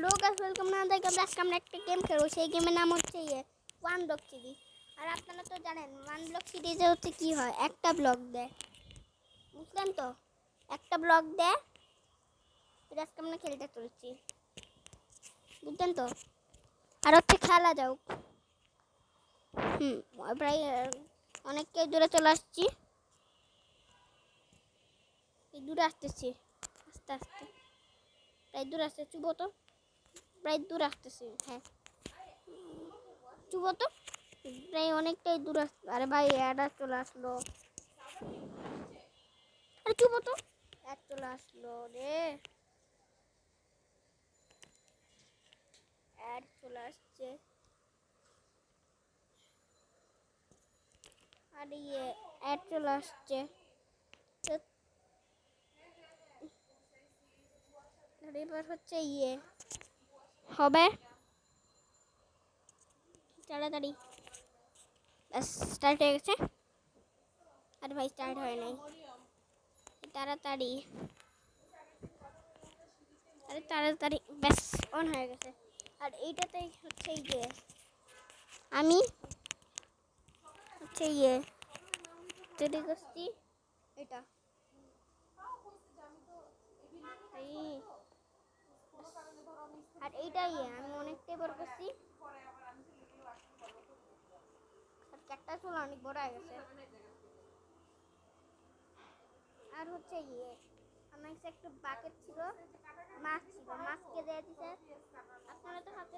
Hello guys, welcome না দেখে আজকে আমরা একটা গেম খেলবো। সেই গেমের নাম হচ্ছে ওয়ান ব্লক সিরিজ। আর আপনারা তো জানেন ওয়ান ব্লক সিরিজে হচ্ছে কি হয়, একটা ব্লক দেয়, বুঝলেন তো? একটা ব্লক দেয়, এটা আজকে আমরা খেলতে চলেছি, বুঝলেন তো? আর হচ্ছে খেলা যাও। প্রায় অনেককে দূরে চলে আসছি, দূরে আসতেছি আস্তে আস্তে, প্রায় দূরে আসতে চুবো তো, প্রায় দূরে আসতেছি। হ্যাঁ চুবো তো, প্রায় অনেকটাই দূর আসলো। আরে ভাই অ্যাড চলে আসলো, আরে চুপো তো, অ্যাড চলে আসলো রে, অ্যাড চলে আসছে। আর অ্যাড চলে আসছে, এবার হচ্ছে হবে তাড়াতাড়ি। স্টার্ট হয়ে গেছে। আরে ভাই স্টার্ট হয় নাই, তাড়াতাড়ি, আরে তাড়াতাড়ি, ব্যাস অন হয়ে গেছে। আর এইটাতে হচ্ছে আমি হচ্ছে তৈরি করছি এটা, আর এইটাই আমি অনেকটাই বড় করছি। আর একটা চুল অনেক বড় হয়ে গেছে। আর হচ্ছে আমার কাছে একটা বাকেট ছিল, মাছ ছিল, মাছকে দিয়ে দিছে। আপনারা তো হাতে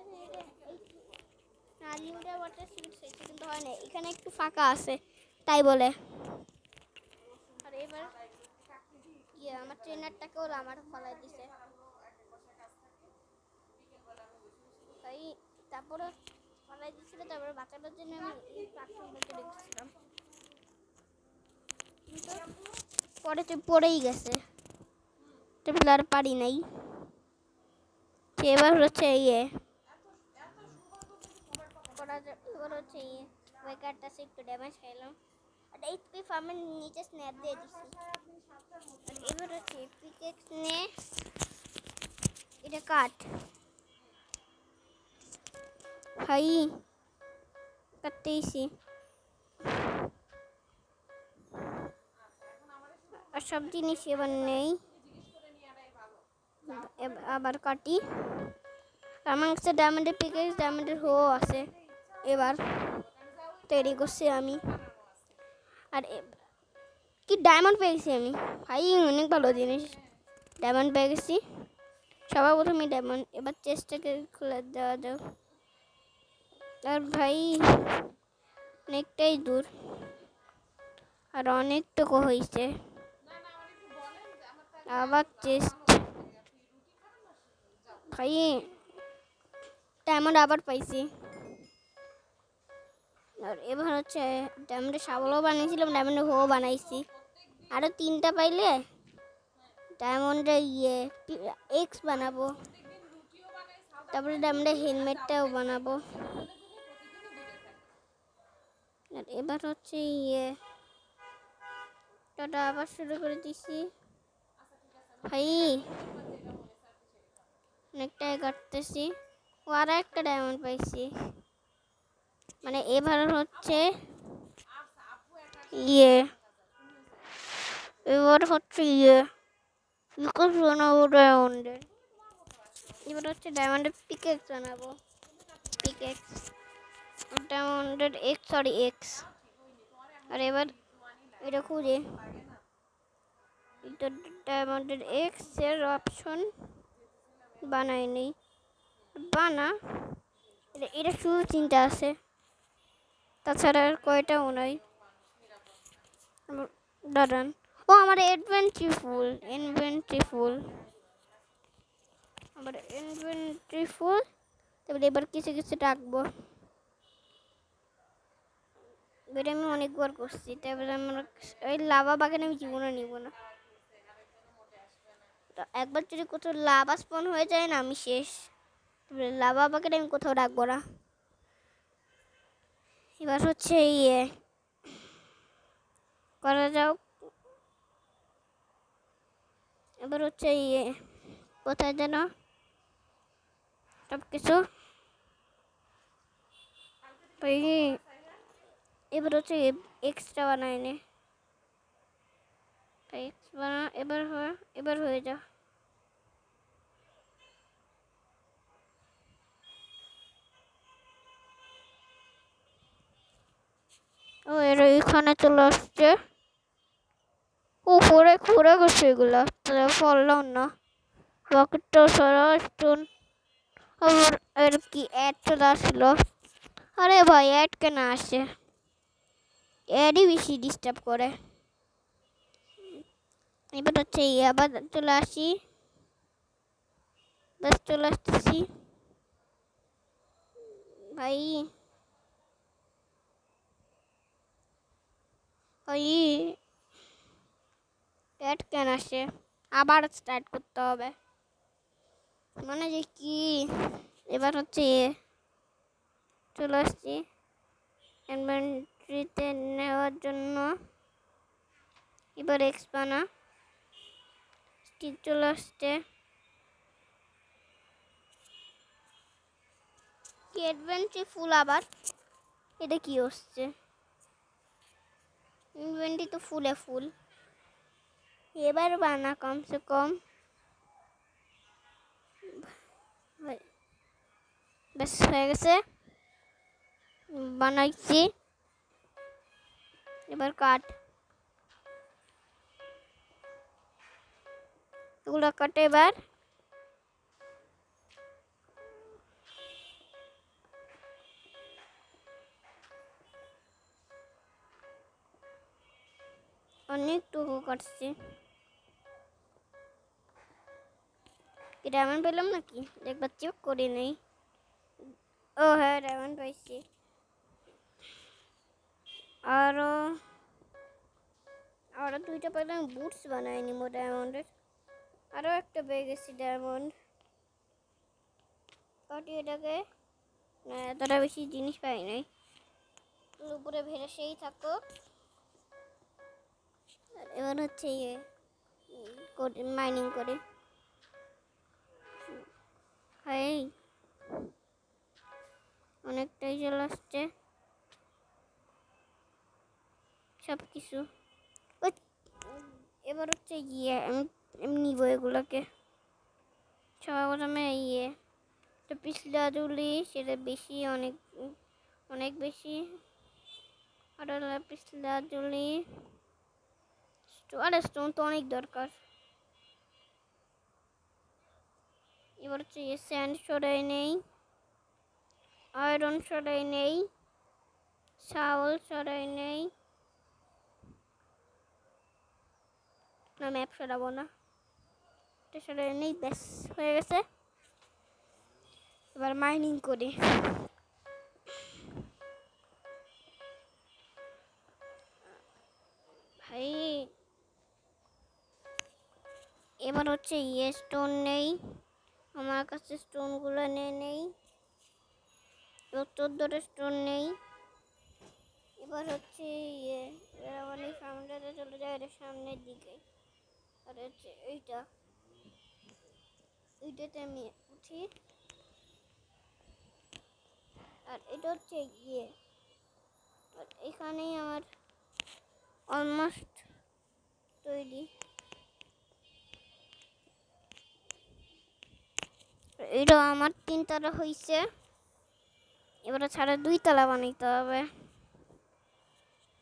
আনলিমিটেড ওয়াটার সিরিজ হয়েছে, কিন্তু হয় না, এখানে একটু ফাঁকা আছে তাই বলে। আর এবার আমার ট্রেনারটাকেও আমার ফলাই দিছে, তাই তারপরে ফলাই দিচ্ছিল। তারপরে বাঁচানোর জন্য আমি এই প্ল্যাটফর্ম বলতে রেখেছিলাম, কিন্তু পরে পড়েই গেছে, তারপরে আর পারি নাই। এবার হচ্ছে এবার হচ্ছে ওয়েকারটা সে একটু ড্যামেজ খাইলাম। আর এইচপি ফার্মের নিচে স্ন্যাপ দিয়ে দিচ্ছি। আর এবার হচ্ছে পিকেক্স নে, এটা কাট ভাই, কাটতেইছি। আর সব জিনিস এবার নেই, আবার কাটি। আমার কাছে ডায়মন্ডের পিকেক্স, ডায়মন্ডের হো আছে, এবার তৈরি করছি আমি। আর কি ডায়মন্ড পেয়েছি আমি ভাই, অনেক ভালো জিনিস, ডায়মন্ড পেয়ে গেছি। সবার প্রথমে ডায়মন্ড, এবার চেস্টটাকে খুলে দেওয়া যাক। আর ভাই অনেকটাই দূর, আর অনেকটুকু হয়েছে। আবার চেস্ট, ভাই ডায়মন্ড আবার পাইছি। আর এবার হচ্ছে ডায়মন্ডের শাবলও বানিয়েছিলাম, ডায়মন্ডের হো বানাইছি। আরও 3টা পাইলে ডায়মন্ডের এক্স বানাবো, তারপরে ডায়মন্ডের হেলমেটটাও বানাবো। আর এবার হচ্ছে টাটা আবার শুরু করে দিছি ভাই, অনেকটাই কাটতেছি। ও আর একটা ডায়মন্ড পাইছি, মানে এবার হচ্ছে এবার হচ্ছে বানাবো ডায়মন্ডের, এবার হচ্ছে ডায়মন্ডের পিকেক্স বানাবো, পিকেক্স ডায়মন্ডের এক্স। আর এবার এটা খুঁজে, এটা ডায়মন্ডের এক্স এর অপশন বানাই নেই, বানা এটা শুধু 3টা আছে, তাছাড়া আর কয়টাও নাই। দাঁড়ান, ও আমার ইনভেন্টরি ফুল, তারপরে এবার কিছু কিছু রাখবো। এটা আমি অনেকবার করছি, তারপরে আমার ওই লাভা বাগানে আমি জীবনে নিব না। একবার যদি কোথাও লাভা স্পন হয়ে যায় না, আমি শেষ। লাভা বাগানে আমি কোথাও রাখবো না। এবার হচ্ছে করা যাও। এবার হচ্ছে কোথায় যেন সব কিছু ভাই এবার হচ্ছে এক্সট্রা বানাই নে ভাই এক্স বানা এবার হয়ে যা ও এর এখানে চলে আসছে ও পড়ে গেছে এগুলা পড়লাম না রকেটটা সারা স্টোন আবার এর কি অ্যাড চলে আসলো আরে ভাই অ্যাড কেন আসে অ্যাডই বেশি ডিস্টার্ব করে এবার হচ্ছে আবার চলে আসি বাস চলে আসতেছি ভাই ভাই অ্যাড কেন আসে আবার স্টার্ট করতে হবে মানে যে কি এবার হচ্ছে চলে আসছি ইনভেন্টরিতে নেওয়ার জন্য এবার এক্স বানা স্টিক চলে আসছে কি ইনভেন্টরি ফুল আবার এটা কি হচ্ছে ইনভেন্টরি তো ফুলে ফুল এবার বানা কমসে কম বেশ হয়ে গেছে বানাইছি এবার কাট এগুলো কাটে এবার অনেকটুকু কাটছি কি ডায়মন্ড পেলাম নাকি একবার চেক করে নেই ও হ্যাঁ ডায়মন্ড পাইছি আরো দুইটা পেলাম বুটস বানাই নিবো ডায়মন্ডের আরো একটা পেয়ে গেছি ডায়মন্ড কাটি এটাকে না এতটা বেশি জিনিস পাই নাই উপরে ভেসেই থাকো এবার হচ্ছে মাইনিং করে হাই অনেকটাই চলে আসছে সব কিছু এবার হচ্ছে আমি নিব এগুলোকে সবার প্রথমে পিছলা তুলি সেটা বেশি অনেক বেশি আর পিছলা তুলি আরে স্টোন তো অনেক দরকার এবার হচ্ছে স্যান্ড সরাই নেই আয়রন সরাই নেই শাওল সরাই নেই না ম্যাপ সরাবো না এটা সরাই নেই ব্যাস হয়ে গেছে এবার মাইনিং করি ভাই এবার হচ্ছে স্টোন নেই আমার কাছে স্টোনগুলো নেই 14টা স্টোন নেই এবার হচ্ছে অনেক সামনে চলে যায় এটা সামনের দিকে আর হচ্ছে এইটাতে আমি উঠি আর এটা হচ্ছে আর এখানেই আমার অলমোস্ট তৈরি এটা আমার 3 তলা হয়েছে এবারে ছাড়া 2 তলা বানাইতে হবে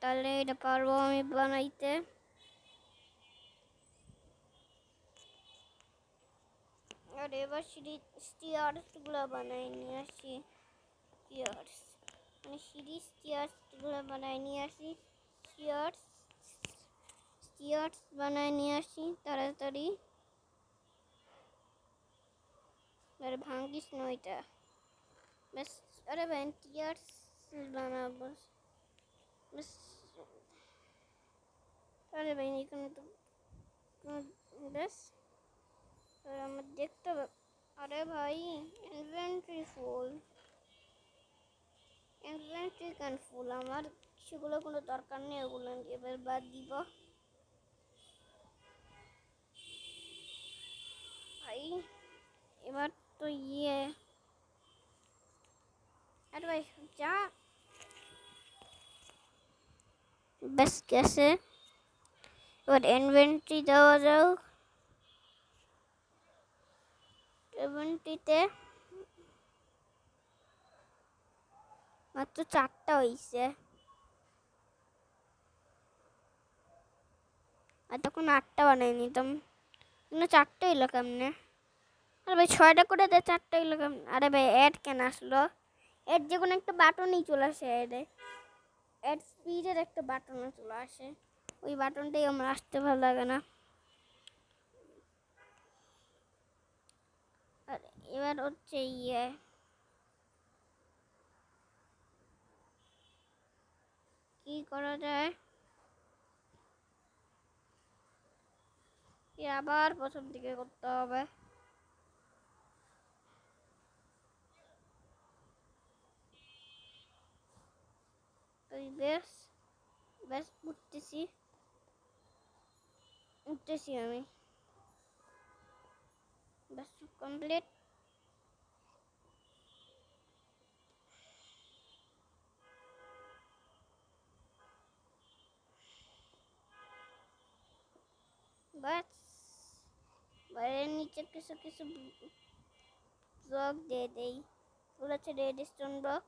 তাহলে এটা পারবো আমি বানাইতে আর এবার স্টিয়ার্সগুলো বানাই নিয়ে আসি স্টিয়ার্সগুলো বানাই নিয়ে আসি স্টিয়ার্স বানাই নিয়ে আসি তাড়াতাড়ি আরে ভাঙ্গিস না ওইটা বেশ আরে ভ্যান্টিয়ার্স বানাবো বেশ আরে ভাই এখানে তো বেশ আমার দেখতে হবে আরে ভাই ইনভেন্টরি কেন ফুল আমার সেগুলো কোনো দরকার নেই ওগুলো এবার বাদ দিব ভাই এবার তো ব্যাস গেছে। এবার ইনভেন্টরি দেওয়া যাও। ইনভেন্টরিতে মাত্র 4টা হয়েছে, আর তখন 8টা বানাই নিতাম, কিন্তু 4টা হইলো কেমনে? আরে ভাই 6টা করে দেয়, 4টা হইলো কেমনে? আরে ভাই অ্যাড কেন আসলো? অ্যাড যে কোনো একটা বাটনই চলে আসে, অ্যাড স্পিডের একটা বাটনও চলে আসে, ওই বাটনটাই আমার আসতে ভালো লাগে না। আর এবার হচ্ছে কি করা যায়? আবার প্রথম থেকে করতে হবে। বেশ বেশ উঠতেছি আমি, বেশ কমপ্লিট। বাস বাইরের নিচে কিছু কিছু ব্লক দিয়ে দেই, ওগুলো হচ্ছে রেডস্টোন ব্লক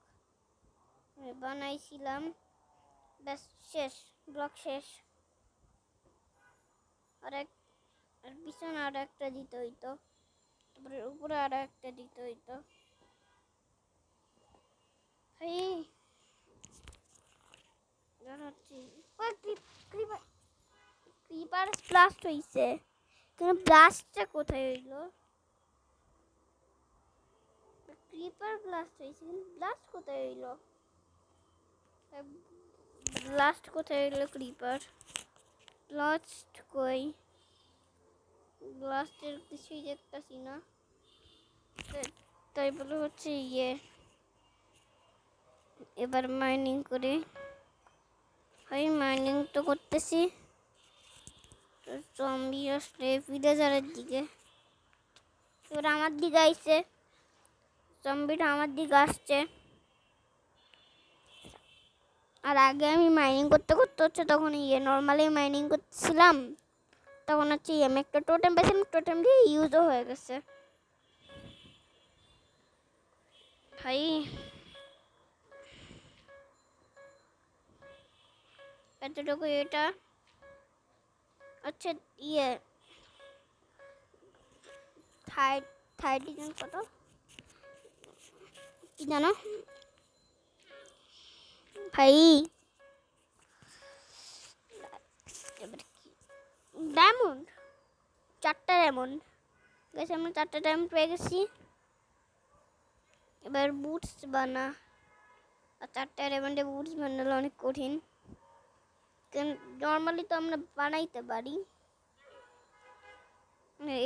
বানাইছিলাম। ব্যাস শেষ, ব্লক শেষ। আর পিছনে আরো একটা দিতে হইতো, তারপরে উপরে আরো একটা দিতে হইতো। ক্রিপার ব্লাস্ট হইছে, কিন্তু ব্লাস্টটা কোথায় হইলো? ক্রিপার ব্লাস্ট হইছে, কিন্তু ব্লাস্ট কোথায় হইলো? ব্লাস্ট কোথায় হইলো? ক্রিপার ব্লাস্ট কই? ব্লাস্টের কিছুই দেখতেছি না। তাই বলে হচ্ছে এবার মাইনিং করি। মাইনিং তো করতেছি। জম্বি আসলে ভিলেজারের দিকে, এবার আমার দিকে আইছে, জম্বিটা আমার দিকে আসছে। আর আগে আমি মাইনিং করতে করতে হচ্ছে তখন নর্মালি মাইনিং করতেছিলাম, তখন হচ্ছে আমি একটা টোটেম পেয়েছিলাম, টোটেম দিয়ে ইউজও হয়ে গেছে। ভাই এতটুকু এটা আচ্ছা 30 কত কি জানো ভাই? ডায়মন্ড 4টা ডায়মন্ড গেছে, আমরা 4টা ডায়মন্ড পেয়ে গেছি। এবার বুটস বানা, আর 4টা ডায়মন্ডে বুটস বানালে অনেক কঠিন, নর্মালি তো আমরা বানাইতে পারি,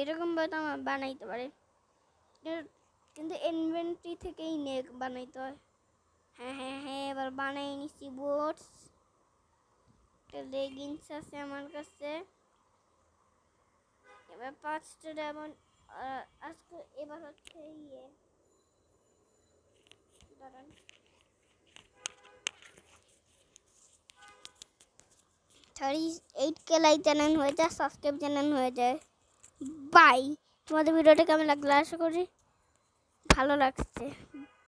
এরকম ভাবে তো আমরা বানাইতে পারি, কিন্তু ইনভেন্টরি থেকেই বানাইতে হয়। হ্যাঁ এবার বানাই নিছি বুটস, লেগিংস আছে আমার কাছে। এবার 5টা ডায়মন্ড আজকে, এবার হচ্ছে দাঁড়ান 38K লাইক চ্যানেল হয়ে যায়, সাবস্ক্রাইব চ্যানেল হয়ে যায়। বাই, তোমাদের ভিডিওটা কেমন লাগলো? আশা করি ভালো লাগছে।